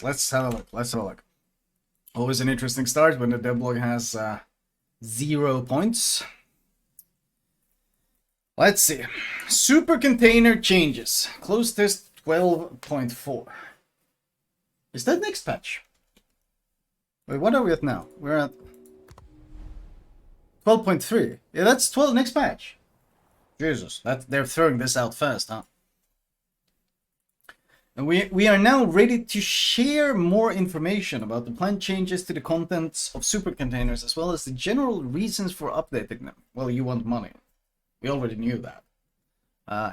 Let's have a look. Let's have a look. Always an interesting start when the Devblog has 0 points. Let's see. Supercontainer changes. Close test 12.4. Is that next patch? Wait, what are we at now? We're at 12.3. Yeah, that's 12 next patch. Jesus, they're throwing this out fast, huh? And we are now ready to share more information about the planned changes to the contents of supercontainers, as well as the general reasons for updating them. Well, you want money. We already knew that.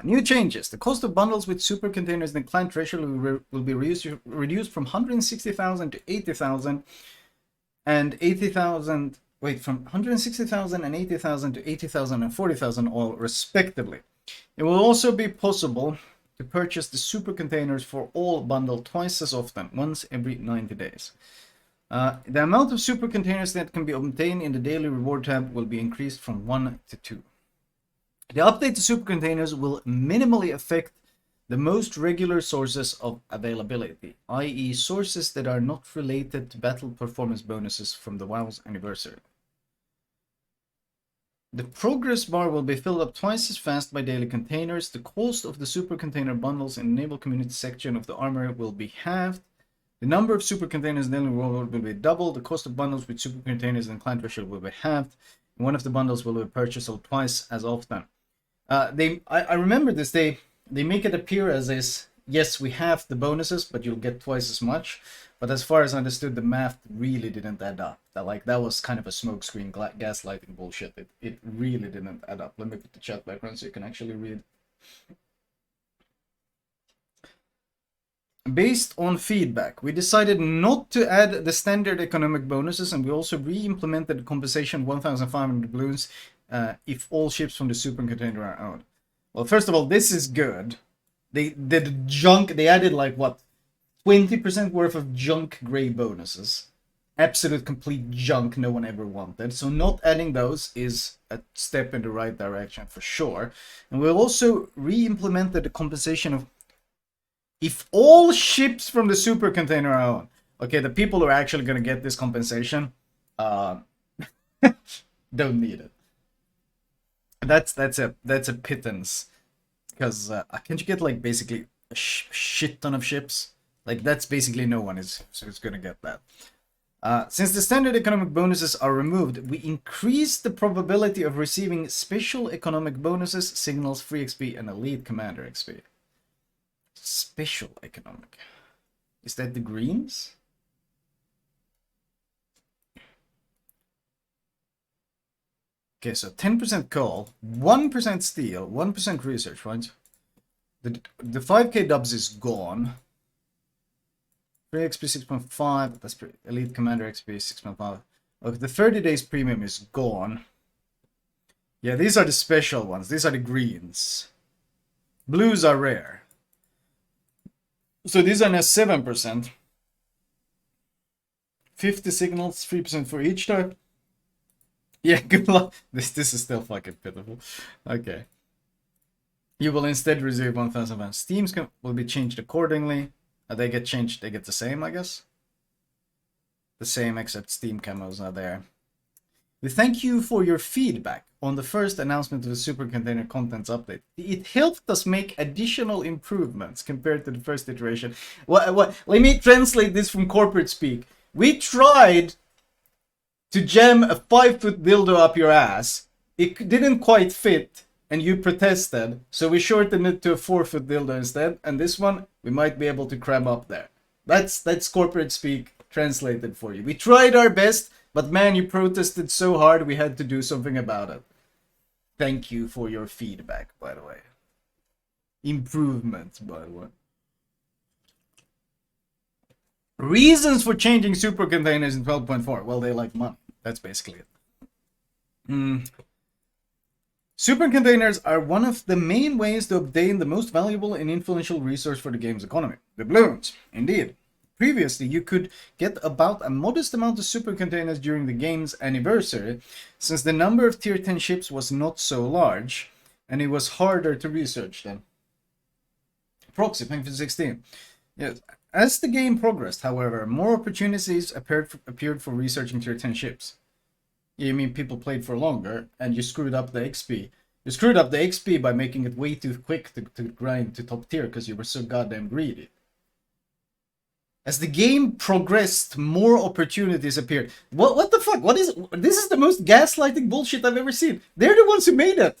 New changes. The cost of bundles with supercontainers in the client treasury will be reduced from 160,000 to 80,000 and 80,000. Wait, from 160,000 and 80,000 to 80,000 and 40,000 all respectively. It will also be possible to purchase the supercontainers for all bundled twice as often, once every 90 days. The amount of supercontainers that can be obtained in the daily reward tab will be increased from 1 to 2. The update to supercontainers will minimally affect the most regular sources of availability, i.e. sources that are not related to battle performance bonuses from the WoW's anniversary. The progress bar will be filled up twice as fast by daily containers. The cost of the supercontainer bundles in the Naval Community section of the armor will be halved. The number of supercontainers in the daily reward will be doubled. The cost of bundles with supercontainers in client treasury will be halved. And one of the bundles will be purchased twice as often. I remember this. They make it appear as is, yes, we have the bonuses, but you'll get twice as much. But as far as I understood, the math really didn't add up. That was kind of a smokescreen gaslighting bullshit. It really didn't add up. Let me put the chat back on so you can actually read. Based on feedback, we decided not to add the standard economic bonuses, and we also re-implemented the compensation 1,500 balloons if all ships from the supercontainer are owned. Well, first of all, this is good. They did junk. They added like what, 20% worth of junk gray bonuses. Absolute complete junk no one ever wanted. So not adding those is a step in the right direction for sure. And we'll also re-implemented the compensation of if all ships from the supercontainer are owned. Okay, the people who are actually going to get this compensation don't need it. That's a pittance. Because can't you get like basically a shit ton of ships? Like that's basically no one is going to get that. Since the standard economic bonuses are removed, we increase the probability of receiving special economic bonuses, signals, free XP, and elite commander XP. Special economic. Is that the greens? Okay, so 10% coal, 1% steel, 1% research, right? The 5k dubs is gone. Free XP 6.5, that's pretty. Elite Commander XP 6.5. Okay, the 30 days premium is gone. Yeah, these are the special ones. These are the greens. Blues are rare. So these are now 7%. 50 signals, 3% for each type. Yeah, good luck. This is still fucking pitiful. Okay. You will instead receive 1,000 pounds. Steams will be changed accordingly. They get changed, they get the same, I guess. The same, except Steam camos are there. We thank you for your feedback on the first announcement of the Supercontainer Contents Update. It helped us make additional improvements compared to the first iteration. What? Let me translate this from corporate speak. We tried to jam a 5-foot dildo up your ass. It didn't quite fit, and you protested, so we shortened it to a 4-foot dildo instead, and this one we might be able to cram up there. That's corporate speak translated for you. We tried our best, but man, you protested so hard we had to do something about it. Thank you for your feedback, by the way. Improvements, by the way. Reasons for changing supercontainers in 12.4. Well, they like money. That's basically it. Supercontainers are one of the main ways to obtain the most valuable and influential resource for the game's economy. The balloons, indeed. Previously, you could get about a modest amount of supercontainers during the game's anniversary, since the number of tier 10 ships was not so large, and it was harder to research them. Proxy, thank you for 16. Yes, As the game progressed, however, more opportunities appeared for researching tier 10 ships. You mean people played for longer, and you screwed up the XP. You screwed up the XP by making it way too quick to grind to top tier because you were so goddamn greedy. As the game progressed, more opportunities appeared. What the fuck? What is... This is the most gaslighting bullshit I've ever seen. They're the ones who made it.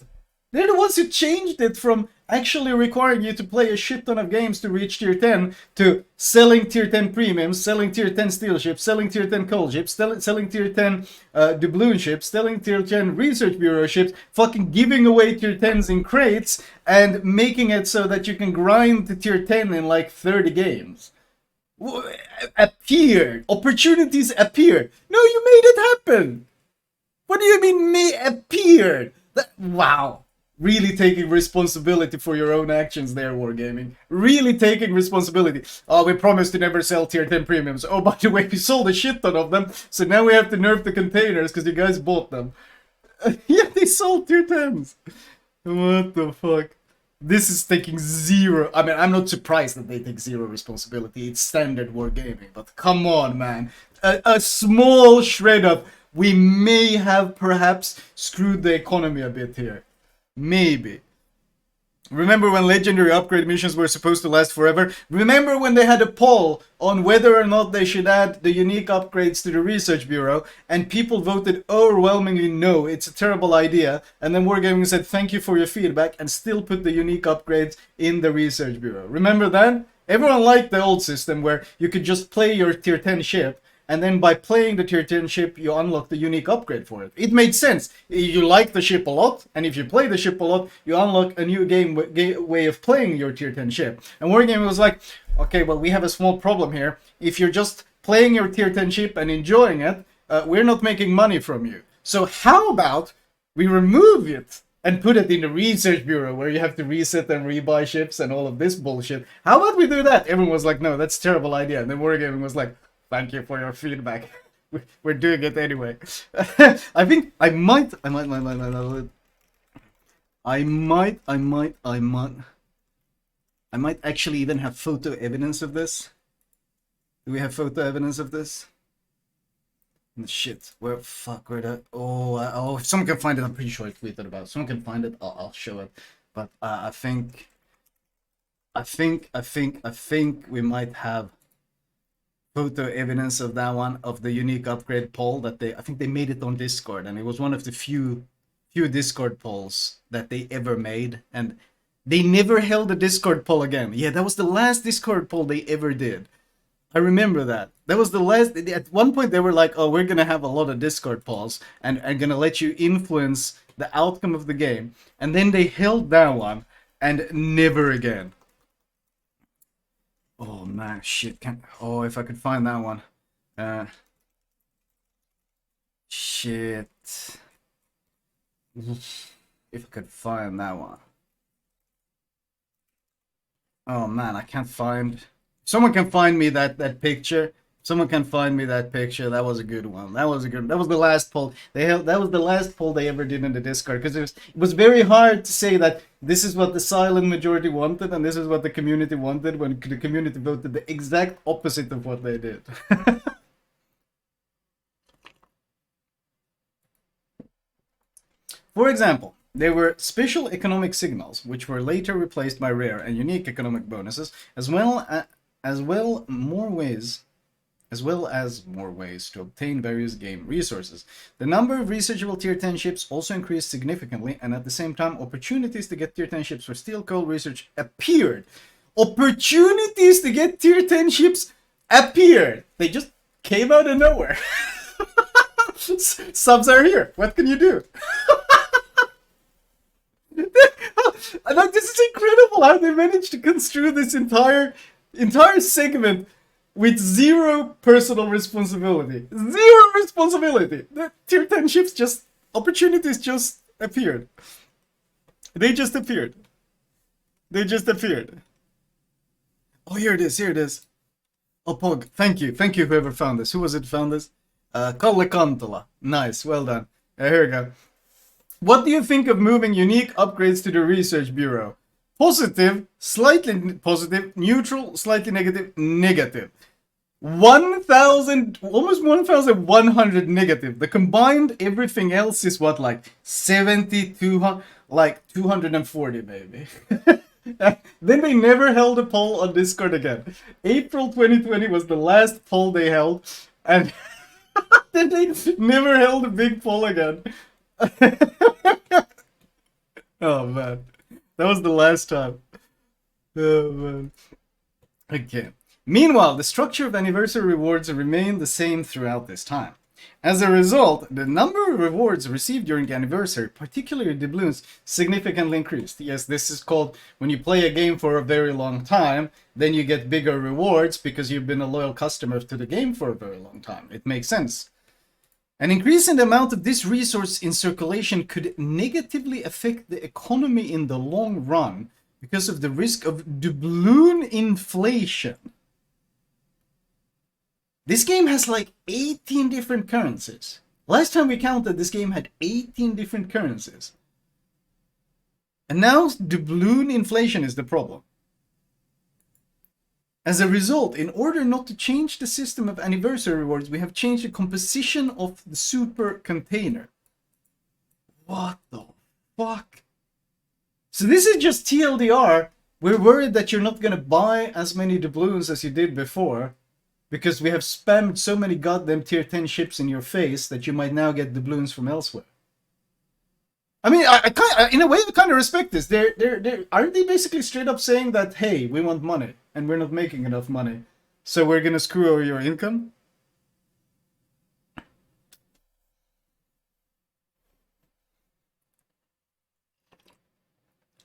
They're the ones who changed it from actually requiring you to play a shit ton of games to reach tier 10 to selling tier 10 premiums, selling tier 10 steel ships, selling tier 10 coal ships, selling tier 10 doubloon ships, selling tier 10 research bureau ships, fucking giving away tier 10s in crates, and making it so that you can grind to tier 10 in like 30 games. Appeared. Opportunities appeared. No, you made it happen. What do you mean appeared? Wow. Really taking responsibility for your own actions there, Wargaming. Really taking responsibility. Oh, we promised to never sell tier 10 premiums. Oh, by the way, we sold a shit ton of them, so now we have to nerf the containers because you guys bought them. Yeah, they sold tier 10s. What the fuck? This is taking zero... I mean, I'm not surprised that they take zero responsibility. It's standard Wargaming, but come on, man. A small shred of... We may have perhaps screwed the economy a bit here. Maybe. Remember when legendary upgrade missions were supposed to last forever? Remember when they had a poll on whether or not they should add the unique upgrades to the research bureau, and people voted overwhelmingly no, it's a terrible idea, and then Wargaming said thank you for your feedback and still put the unique upgrades in the research bureau. Remember that? Everyone liked the old system where you could just play your tier 10 ship, and then by playing the tier 10 ship, you unlock the unique upgrade for it. It made sense. You like the ship a lot, and if you play the ship a lot, you unlock a new way of playing your tier 10 ship. And Wargaming was like, okay, well, we have a small problem here. If you're just playing your tier 10 ship and enjoying it, we're not making money from you. So how about we remove it and put it in the research bureau where you have to reset and rebuy ships and all of this bullshit? How about we do that? Everyone was like, no, that's a terrible idea. And then Wargaming was like, thank you for your feedback. We're doing it anyway. I think I might actually even have photo evidence of this. Do we have photo evidence of this? Shit, where that? Oh, if someone can find it, I'm pretty sure I tweeted about it. If someone can find it, I'll show it. But I think we might have photo evidence of that one, of the unique upgrade poll that I think they made it on Discord, and it was one of the few Discord polls that they ever made, and they never held a Discord poll again. Yeah, that was the last Discord poll they ever did. I remember that. That was the last... At one point they were like, oh, we're gonna have a lot of Discord polls and gonna let you influence the outcome of the game. And then they held that one and never again. Oh man, shit, oh, if I could find that one. Shit. If I could find that one. Oh man, I can't find... Someone can find me that picture. Someone can find me that picture. That was a good one. That was the last poll they held. That was the last poll they ever did in the Discord, because it was very hard to say that this is what the silent majority wanted and this is what the community wanted when the community voted the exact opposite of what they did. For example, there were special economic signals, which were later replaced by rare and unique economic bonuses, as well as more ways to obtain various game resources. The number of researchable tier 10 ships also increased significantly, and at the same time, opportunities to get tier 10 ships for steel coal research appeared. Opportunities to get tier 10 ships appeared. They just came out of nowhere. Subs are here. What can you do? This is incredible how they managed to construe this entire segment with zero personal responsibility. Zero responsibility! The tier 10 ships just... Opportunities just appeared. They just appeared. They just appeared. Oh, here it is. Oh, Pog, thank you whoever found this. Who was it found this? Kalle Kantola. Nice, well done. Here we go. What do you think of moving unique upgrades to the research bureau? positive, slightly positive, neutral, slightly negative, negative. 1,000, almost 1,100 negative. The combined everything else is what, like 70, 200, like 240 maybe. Then they never held a poll on Discord again. April 2020 was the last poll they held, and then they never held a big poll again. Oh man, that was the last time. Oh man. Okay. Meanwhile, the structure of anniversary rewards remained the same throughout this time. As a result, the number of rewards received during the anniversary, particularly doubloons, significantly increased. Yes, this is called when you play a game for a very long time, then you get bigger rewards because you've been a loyal customer to the game for a very long time. It makes sense. An increase in the amount of this resource in circulation could negatively affect the economy in the long run because of the risk of doubloon inflation. This game has like 18 different currencies. Last time we counted, this game had 18 different currencies. And now doubloon inflation is the problem. As a result, in order not to change the system of anniversary rewards, we have changed the composition of the Supercontainer. What the fuck? So this is just TLDR. We're worried that you're not going to buy as many doubloons as you did before, because we have spammed so many goddamn tier 10 ships in your face that you might now get doubloons from elsewhere. I mean, in a way, I kind of respect this. Aren't they basically straight up saying that, hey, we want money, and we're not making enough money, so we're gonna screw over your income?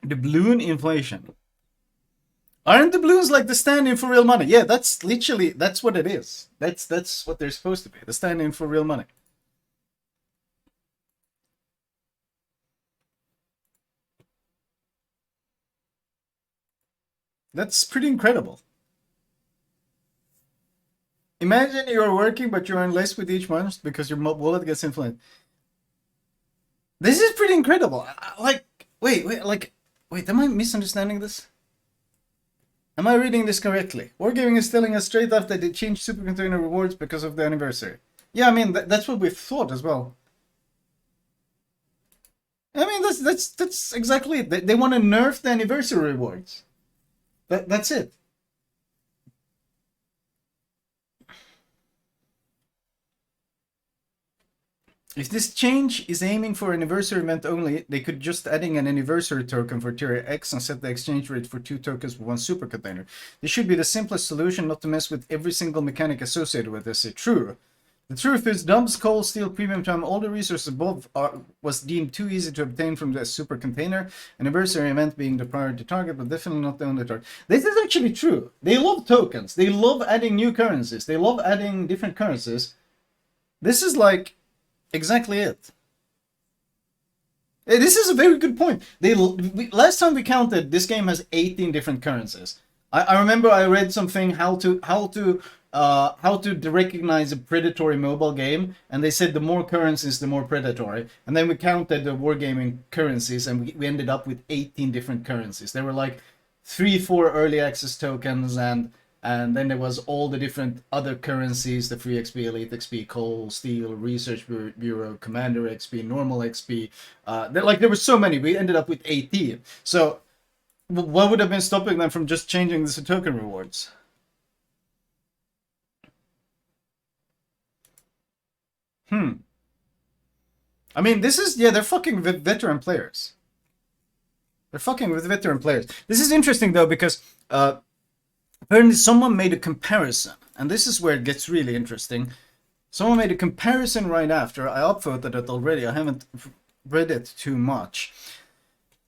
Doubloon inflation. Aren't doubloons like the stand-in for real money? Yeah, that's literally, that's what it is. That's what they're supposed to be, the stand-in for real money. That's pretty incredible. Imagine you're working, but you earn less with each month because your wallet gets inflated. This is pretty incredible. Like, wait, am I misunderstanding this? Am I reading this correctly? Wargaming is telling us straight up that they changed Supercontainer rewards because of the anniversary. Yeah, I mean, that's what we thought as well. I mean, that's exactly it. They want to nerf the anniversary rewards. That's it. If this change is aiming for anniversary event only, they could just adding an anniversary token for tier X and set the exchange rate for 2 tokens for 1 supercontainer. This should be the simplest solution, not to mess with every single mechanic associated with this. True. The truth is, dumps, coal, steel, premium time, all the resources above was deemed too easy to obtain from the supercontainer. Anniversary event being the priority target, but definitely not the only target. This is actually true. They love tokens. They love adding new currencies. They love adding different currencies. This is like exactly it. This is a very good point. Last time we counted, this game has 18 different currencies. I remember I read something how to recognize a predatory mobile game, and they said the more currencies, the more predatory. And then we counted the wargaming currencies, and we ended up with 18 different currencies. There were like 3-4 early access tokens, and then there was all the different other currencies, the free XP, elite XP, coal, steel, research bureau, commander XP, normal XP. There were so many. We ended up with 18. So what would have been stopping them from just changing the token rewards? I mean, this is, yeah, they're fucking with veteran players. They're fucking with veteran players. This is interesting though, because apparently someone made a comparison, and this is where it gets really interesting. Someone made a comparison right after. I upvoted it already. I haven't read it too much.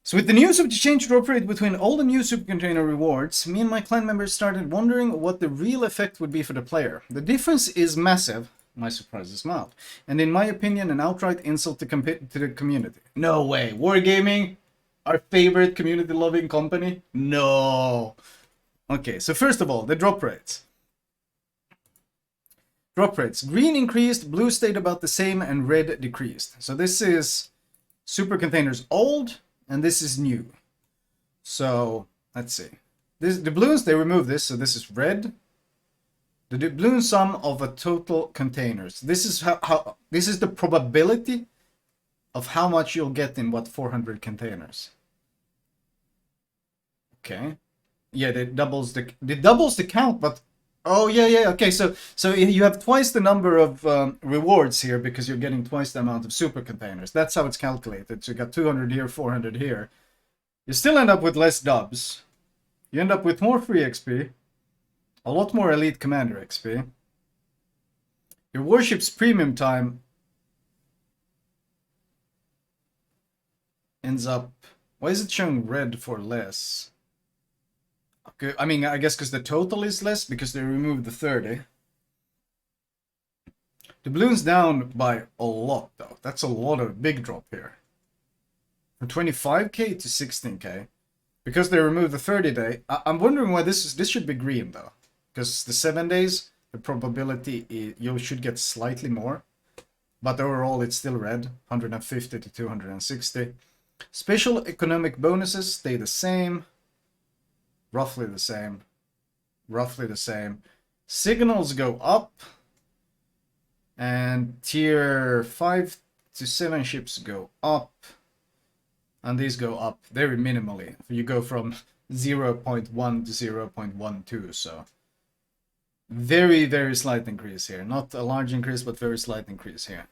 So with the news of the change drop rate between old and new supercontainer rewards, me and my clan members started wondering what the real effect would be for the player. The difference is massive. My surprise is mild. And in my opinion, an outright insult to the community. No way. Wargaming? Our favorite community-loving company? No. Okay, so first of all, the drop rates. Drop rates. Green increased, blue stayed about the same, and red decreased. So this is Supercontainer's old, and this is new. So let's see. This doubloons, they remove this, so this is red. The doubloon sum of a total containers. This is how this is the probability of how much you'll get in what 400 containers. Okay. Yeah, it doubles the count, but oh yeah. Okay, so you have twice the number of rewards here because you're getting twice the amount of super containers. That's how it's calculated. So you got 200 here, 400 here. You still end up with less dubs. You end up with more free XP, a lot more elite commander XP. Your warship's premium time ends up. Why is it showing red for less? Okay, I mean, I guess because the total is less because they removed the 30. The balloon's down by a lot though. That's a lot of big drop here. From 25k to 16k. Because they removed the 30 day. I'm wondering why this should be green though. Because the 7 days, the probability is, you should get slightly more. But overall it's still red. 150 to 260. Special economic bonuses stay the same. Roughly the same. Roughly the same. Signals go up. And tier 5 to 7 ships go up. And these go up very minimally. You go from 0.1 to 0.12, so very, very slight increase here. Not a large increase, but very slight increase here.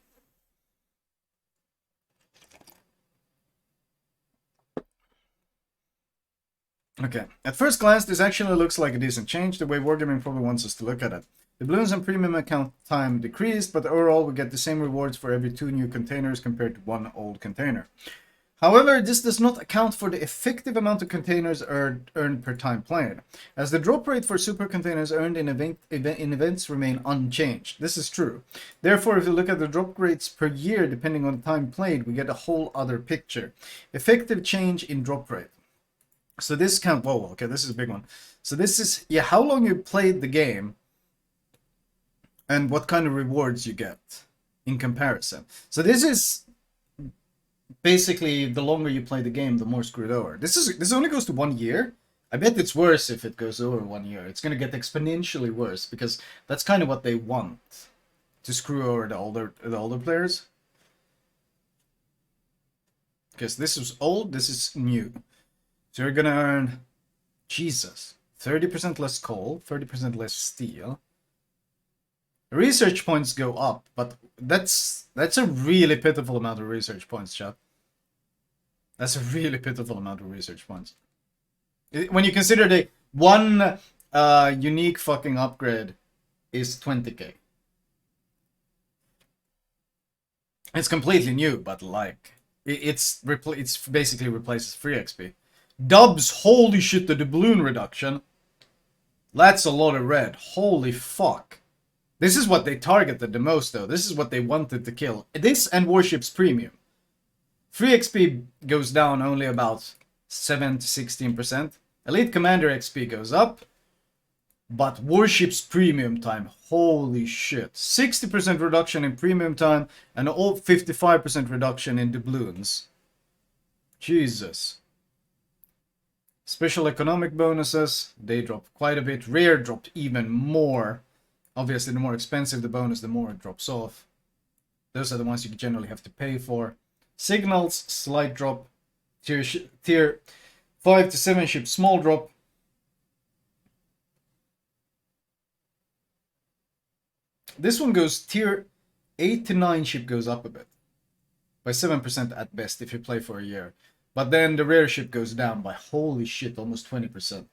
Okay, at first glance, this actually looks like a decent change, the way Wargaming probably wants us to look at it. The balloons and premium account time decreased, but overall we get the same rewards for every 2 new containers compared to 1 old container. However, this does not account for the effective amount of containers earned per time played, as the drop rate for super containers earned in events remain unchanged. This is true. Therefore, if you look at the drop rates per year depending on the time played, we get a whole other picture. Effective change in drop rate. So this count, whoa, okay, this is a big one. So this is, yeah, how long you played the game and what kind of rewards you get in comparison. So this is basically, the longer you play the game, the more screwed over. This only goes to 1 year. I bet it's worse if it goes over 1 year. It's going to get exponentially worse because that's kind of what they want, to screw over the older players. Because this is old, this is new. So you're going to earn, Jesus, 30% less coal, 30% less steel. Research points go up, but that's a really pitiful amount of research points, chat. That's a really pitiful amount of research points. When you consider the one unique fucking upgrade is 20k. It's completely new, but like it's basically replaces free XP. Dubs, holy shit, the doubloon reduction. That's a lot of red. Holy fuck. This is what they targeted the most, though. This is what they wanted to kill. This and Warship's Premium. Free XP goes down only about 7 to 16%. Elite Commander XP goes up. But Warship's Premium time, holy shit. 60% reduction in Premium time and all 55% reduction in doubloons. Jesus. Special economic bonuses, they dropped quite a bit. Rare dropped even more. Obviously, the more expensive the bonus, the more it drops off. Those are the ones you generally have to pay for. Signals, slight drop. Tier 5 to 7 ship, small drop. This one goes tier 8 to 9 ship goes up a bit. By 7% at best if you play for a year. But then the rare ship goes down by, holy shit, almost 20%.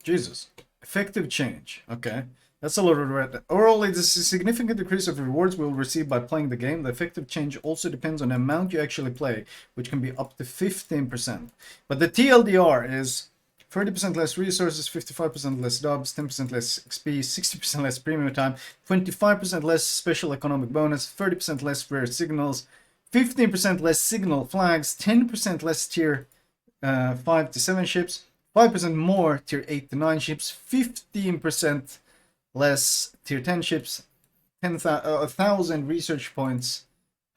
Jesus. Effective change. Okay. That's a lot of red. Overall, it is a significant decrease of rewards we will receive by playing the game. The effective change also depends on the amount you actually play, which can be up to 15%. But the TLDR is 30% less resources, 55% less dubs, 10% less XP, 60% less premium time, 25% less special economic bonus, 30% less rare signals, 15% less signal flags, 10% less tier 5 to 7 ships, 5% more tier 8 to 9 ships, 15% less tier 10 ships, 1,000 research points,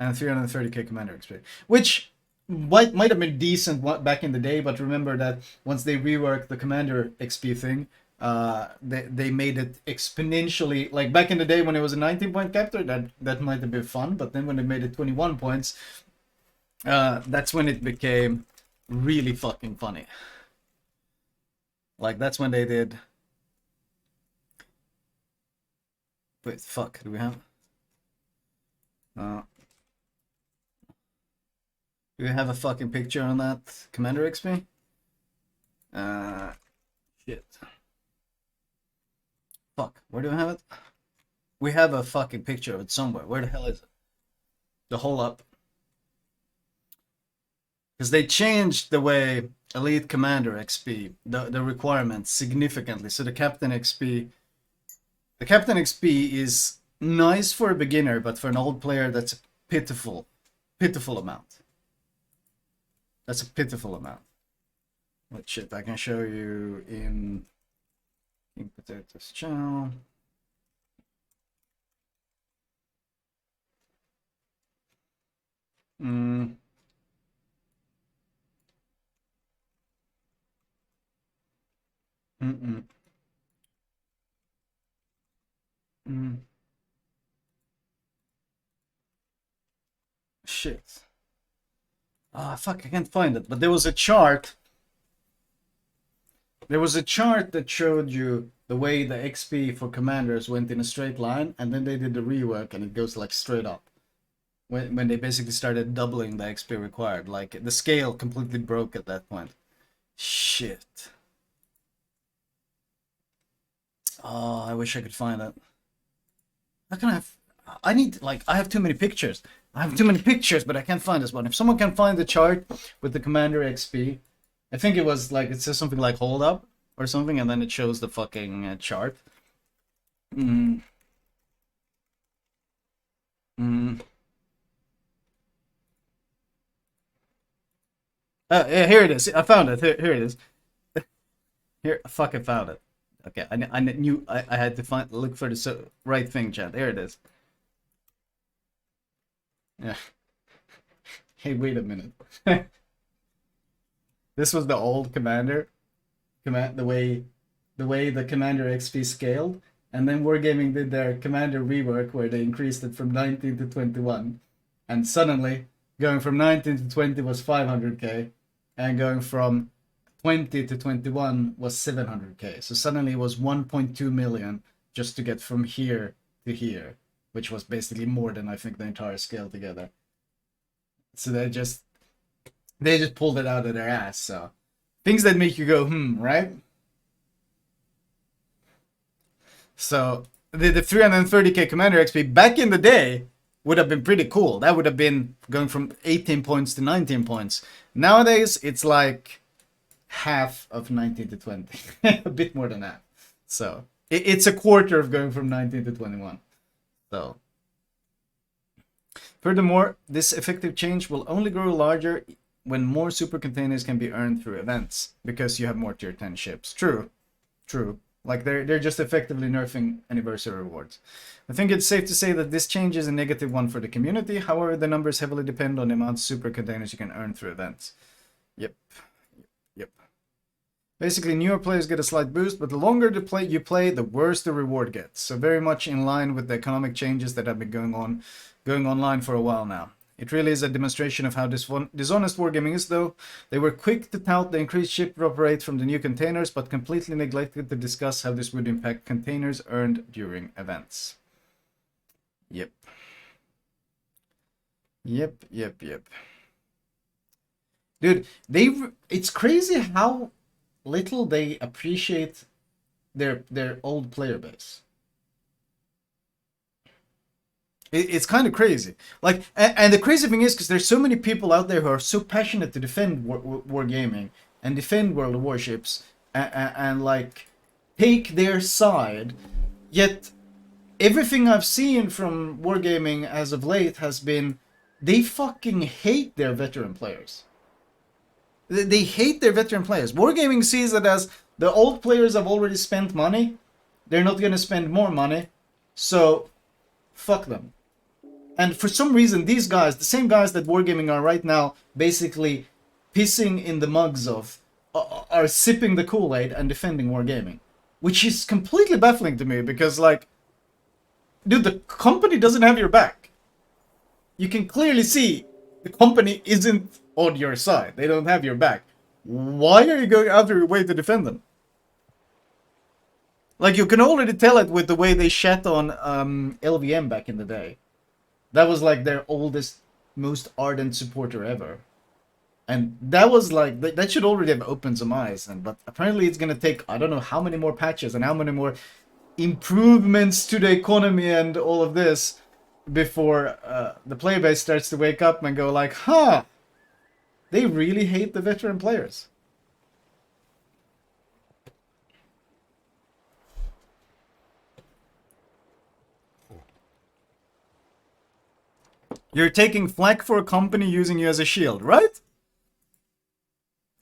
and 330k commander XP, which might have been decent back in the day, but remember that once they reworked the commander XP thing, they made it exponentially. Like back in the day when it was a 19-point captor, that might have been fun, but then when they made it 21 points, that's when it became really fucking funny. Like that's when they did. Wait, fuck, do we have? Do we have a fucking picture on that commander XP? Shit. Fuck, where do we have it? We have a fucking picture of it somewhere. Where the hell is it? The whole up. Because they changed the way Elite Commander XP, the requirements significantly. So the Captain XP is nice for a beginner, but for an old player, that's a pitiful amount. That's a pitiful amount. What shit, I can show you in Potatoes channel. Shit. Ah, fuck, I can't find it. But there was a chart. There was a chart that showed you the way the XP for commanders went in a straight line, and then they did the rework and it goes like straight up. When they basically started doubling the XP required. Like the scale completely broke at that point. Shit. Oh, I wish I could find it. How can I have... I need, like, I have too many pictures. I have too many pictures, but I can't find this one. If someone can find the chart with the Commander XP, I think it was like, it says something like hold up or something, and then it shows the fucking chart. Yeah, here it is. I found it. Here it is. Here, I fucking found it. Okay, I knew I had to look for the right thing, chat. There it is. Yeah. Hey, wait a minute. This was the old commander. The way the commander XP scaled, and then Wargaming did their commander rework where they increased it from 19 to 21, and suddenly going from 19 to 20 was 500k, and going from 20 to 21 was 700k. So suddenly it was 1.2 million just to get from here to here, which was basically more than I think the entire scale together. So they just pulled it out of their ass. So things that make you go right? So the 330k commander XP back in the day would have been pretty cool. That would have been going from 18 points to 19 points. Nowadays it's like half of 19 to 20. A bit more than that. So it's a quarter of going from 19 to 21. So furthermore, this effective change will only grow larger when more supercontainers can be earned through events, because you have more tier 10 ships. True. Like they're just effectively nerfing anniversary rewards. I think it's safe to say that this change is a negative one for the community. However, the numbers heavily depend on the amount of supercontainers you can earn through events. Yep. Basically, newer players get a slight boost, but the longer you play, the worse the reward gets. So very much in line with the economic changes that have been going online for a while now. It really is a demonstration of how dishonest wargaming is, though. They were quick to tout the increased ship drop rate from the new containers, but completely neglected to discuss how this would impact containers earned during events. Yep. Dude, it's crazy how little they appreciate their old player base. It's kind of crazy. Like, and the crazy thing is, because there's so many people out there who are so passionate to defend wargaming and defend World of Warships and like take their side, yet everything I've seen from wargaming as of late has been they fucking hate their veteran players. They hate their veteran players. Wargaming sees it as the old players have already spent money. They're not going to spend more money. So, fuck them. And for some reason, these guys, the same guys that Wargaming are right now, basically pissing in the mugs of, are sipping the Kool-Aid and defending Wargaming. Which is completely baffling to me, because, like, dude, the company doesn't have your back. You can clearly see the company isn't on your side. They don't have your back. Why are you going out of your way to defend them? Like, you can already tell it with the way they shat on LVM back in the day. That was like their oldest, most ardent supporter ever. And that was like, that should already have opened some eyes. But apparently it's going to take, I don't know how many more patches and how many more improvements to the economy and all of this before the player base starts to wake up and go like, huh, they really hate the veteran players. You're taking flack for a company using you as a shield, right?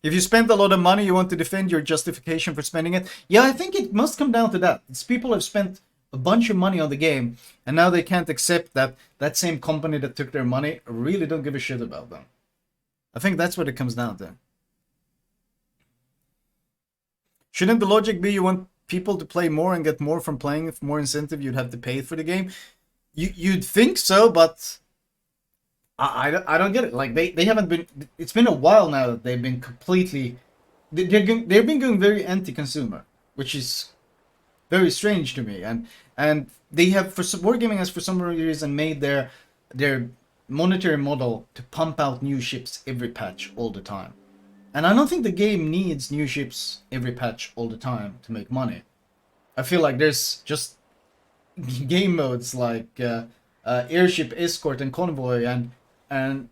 If you spend a lot of money, you want to defend your justification for spending it. Yeah, I think it must come down to that. It's people have spent a bunch of money on the game, and now they can't accept that that same company that took their money really don't give a shit about them. I think that's what it comes down to. Shouldn't the logic be you want people to play more and get more from playing? If more incentive, you'd have to pay for the game. You'd think so, but I don't get it. Like, they haven't been... It's been a while now that they've been completely... They've been going very anti-consumer, which is very strange to me. And they have, Wargaming has for some reason made their monetary model to pump out new ships every patch all the time. And I don't think the game needs new ships every patch all the time to make money. I feel like there's just game modes like Airship, Escort, and Convoy, and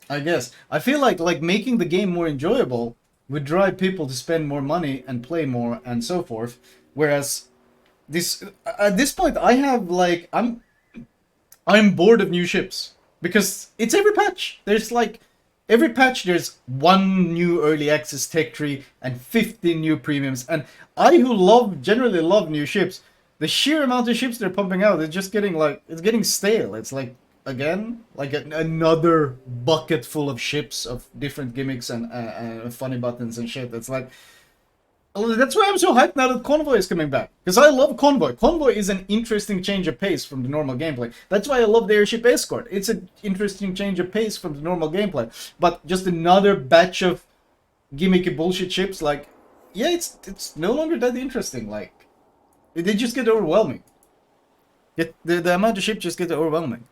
I guess I feel like making the game more enjoyable would drive people to spend more money and play more and so forth. Whereas this at this point, I have like I'm bored of new ships because it's every patch. There's like every patch there's one new early access tech tree and 15 new premiums. And I who generally love new ships, the sheer amount of ships they're pumping out, it's just getting like, it's getting stale. It's like, again, like another bucket full of ships of different gimmicks and funny buttons and shit. It's like, that's why I'm so hyped now that Convoy is coming back. Because I love Convoy. Convoy is an interesting change of pace from the normal gameplay. That's why I love the Airship Escort. It's an interesting change of pace from the normal gameplay. But just another batch of gimmicky bullshit ships, like, yeah, it's no longer that interesting. Like, they just get overwhelming. The amount of ships just get overwhelming.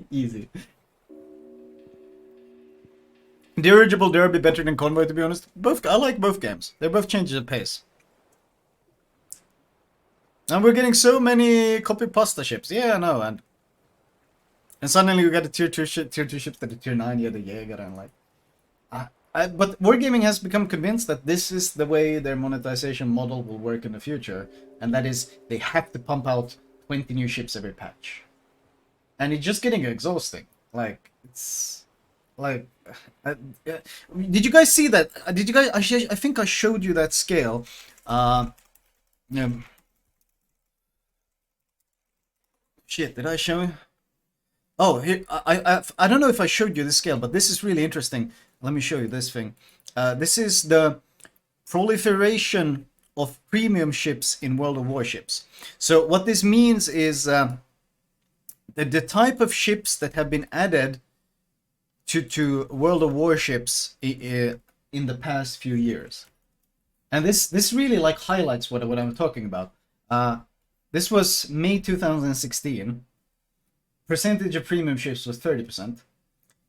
Easy. Dirigible Derby better than Convoy, to be honest. I like both games. They're both changes of pace. And we're getting so many copy pasta ships. Yeah, I know. And suddenly we got a tier 2 ships that are tier 9. Yeah, the Jaeger and like. But Wargaming has become convinced that this is the way their monetization model will work in the future. And that is, they have to pump out 20 new ships every patch. And it's just getting exhausting. Like, it's... Like... did you guys see that? Did you guys... I think I showed you that scale. Shit, did I show you? Oh, here, I don't know if I showed you the scale, but this is really interesting. Let me show you this thing. This is the proliferation of premium ships in World of Warships. So what this means is the type of ships that have been added to World of Warships in the past few years. And this really like highlights what I'm talking about. This was May 2016. Percentage of premium ships was 30%.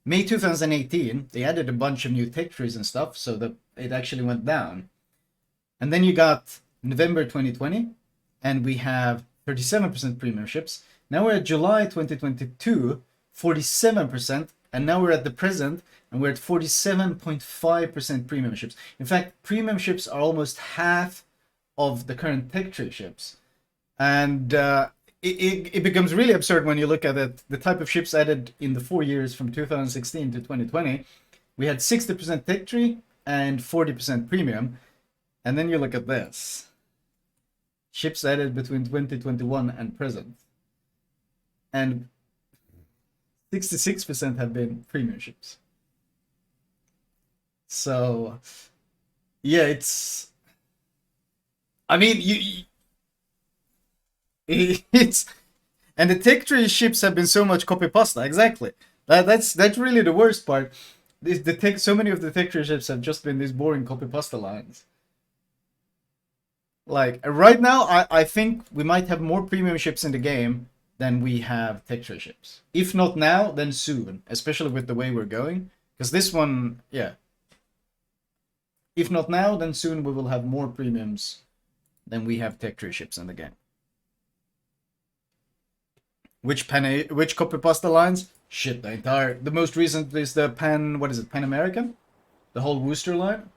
May 2018, they added a bunch of new tech trees and stuff, so that it actually went down. And then you got November 2020, and we have 37% premium ships. Now we're at July 2022, 47%, and now we're at the present, and we're at 47.5% premium ships. In fact, premium ships are almost half of the current tech tree ships. And it becomes really absurd when you look at it. The type of ships added in the 4 years from 2016 to 2020, we had 60% tech tree and 40% premium. And then you look at this. Ships added between 2021 and present. And 66% have been premium ships. So, yeah, it's... I mean, it's... And the tech tree ships have been so much copy pasta, exactly. That's really the worst part. So many of the tech tree ships have just been these boring copy pasta lines. Like, right now, I think we might have more premium ships in the game than we have tech tree ships. If not now, then soon. Especially with the way we're going. Because this one, yeah. If not now, then soon we will have more premiums than we have tech tree ships in the game. Which copy pasta lines? Shit, the most recent is the Pan American? The whole Worcester line?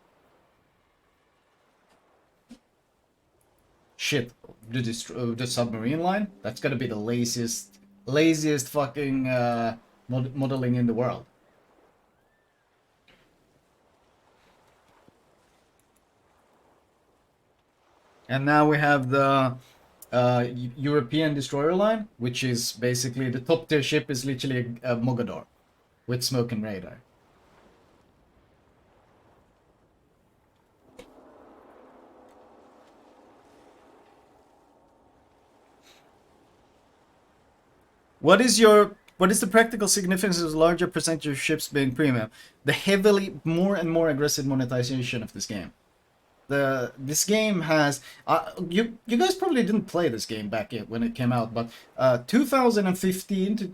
Shit, the submarine line? That's gonna be the laziest fucking modeling in the world. And now we have the European destroyer line, which is basically the top tier ship is literally a Mogador with smoke and radar. What is the practical significance of larger percentage of ships being premium? The heavily more and more aggressive monetization of this game. This game has you guys probably didn't play this game back when it came out, but 2015 to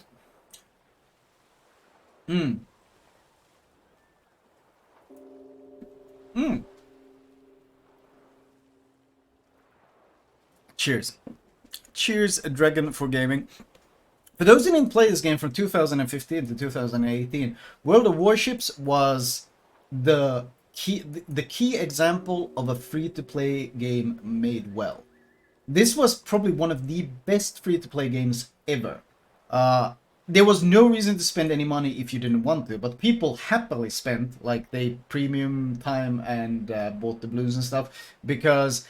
Cheers, Dragon for Gaming. For those who didn't play this game from 2015 to 2018, World of Warships was the key example of a free-to-play game made well. This was probably one of the best free-to-play games ever. There was no reason to spend any money if you didn't want to, but people happily spent, like, they premium time and bought the blues and stuff, because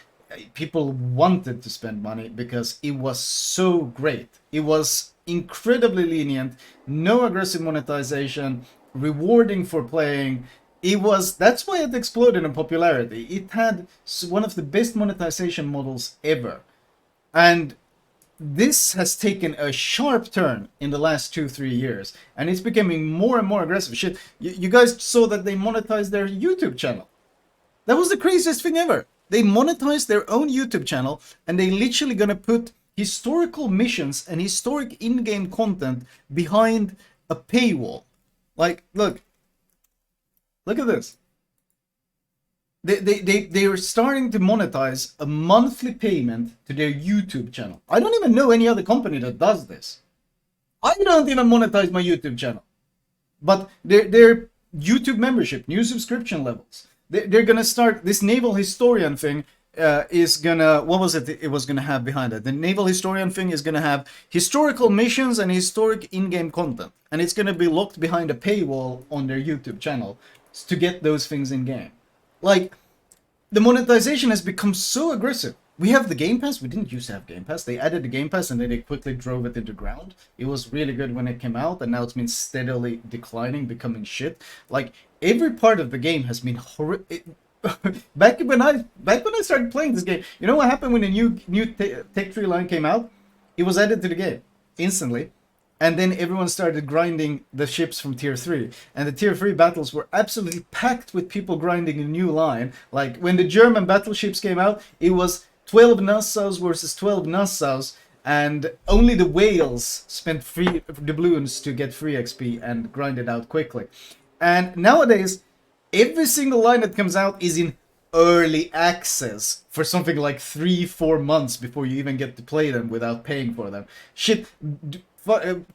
people wanted to spend money because it was so great. It was incredibly lenient, no aggressive monetization, rewarding for playing. That's why it exploded in popularity. It had one of the best monetization models ever. And this has taken a sharp turn in the last 2-3 years, and it's becoming more and more aggressive. Shit, you guys saw that they monetized their YouTube channel. That was the craziest thing ever. They monetized their own YouTube channel, and they literally gonna put historical missions and historic in-game content behind a paywall. Like, look at this. They are starting to monetize a monthly payment to their YouTube channel. I don't even know any other company that does this. I don't even monetize my YouTube channel. But their YouTube membership, new subscription levels. They're gonna start this naval historian thing. Is gonna, what was it was gonna have behind it? The naval historian thing is gonna have historical missions and historic in-game content, and it's gonna be locked behind a paywall on their YouTube channel to get those things in game. Like, the monetization has become so aggressive. We have the Game Pass. We didn't used to have Game Pass. They added the Game Pass and then they quickly drove it into ground. It was really good when it came out, and now it's been steadily declining, becoming shit. Like, every part of the game has been back when I started playing this game, you know what happened when the new tech tree line came out? It was added to the game instantly, and then everyone started grinding the ships from tier 3, and the tier 3 battles were absolutely packed with people grinding a new line. Like, when the German battleships came out, it was 12 Nassaus versus 12 Nassaus, and only the whales spent free doubloons to get free XP and grind it out quickly. And nowadays, every single line that comes out is in early access for something like 3-4 months before you even get to play them without paying for them. Shit,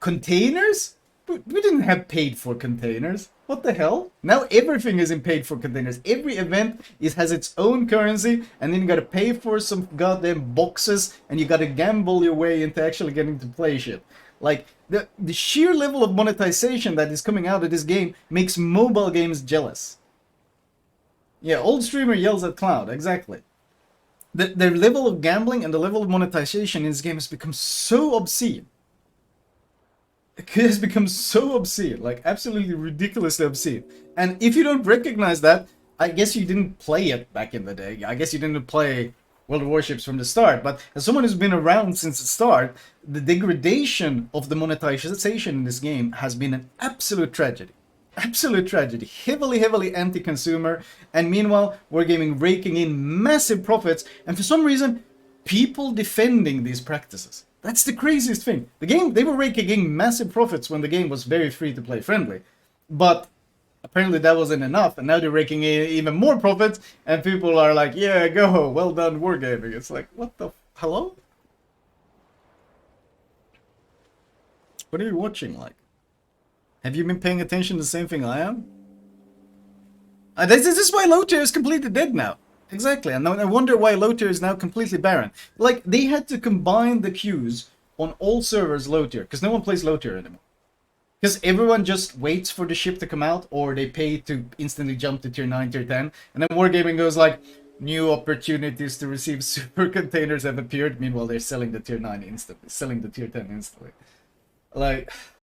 containers? We didn't have paid for containers. What the hell? Now everything is in paid for containers. Every event has its own currency, and then you gotta pay for some goddamn boxes, and you gotta gamble your way into actually getting to play shit. Like, the sheer level of monetization that is coming out of this game makes mobile games jealous. Yeah, old streamer yells at cloud, exactly. The level of gambling and the level of monetization in this game has become so obscene. It has become so obscene, like absolutely ridiculously obscene. And if you don't recognize that, I guess you didn't play it back in the day. I guess you didn't play World of Warships from the start. But as someone who's been around since the start, the degradation of the monetization in this game has been an absolute tragedy. Absolute tragedy. Heavily, heavily anti-consumer. And meanwhile, Wargaming raking in massive profits. And for some reason, people defending these practices. That's the craziest thing. The game, they were raking in massive profits when the game was very free-to-play friendly. But apparently that wasn't enough, and now they're raking in even more profits, and people are like, yeah, go, well done, Wargaming. It's like, what the... Hello? What are you watching, like? Have you been paying attention to the same thing I am? This is why low tier is completely dead now. Exactly, and I wonder why low tier is now completely barren. Like, they had to combine the queues on all servers low tier, because no one plays low tier anymore. Because everyone just waits for the ship to come out, or they pay to instantly jump to tier 9, tier 10, and then Wargaming goes like, new opportunities to receive super containers have appeared, meanwhile they're selling the tier 9 instantly, selling the tier 10 instantly. Like...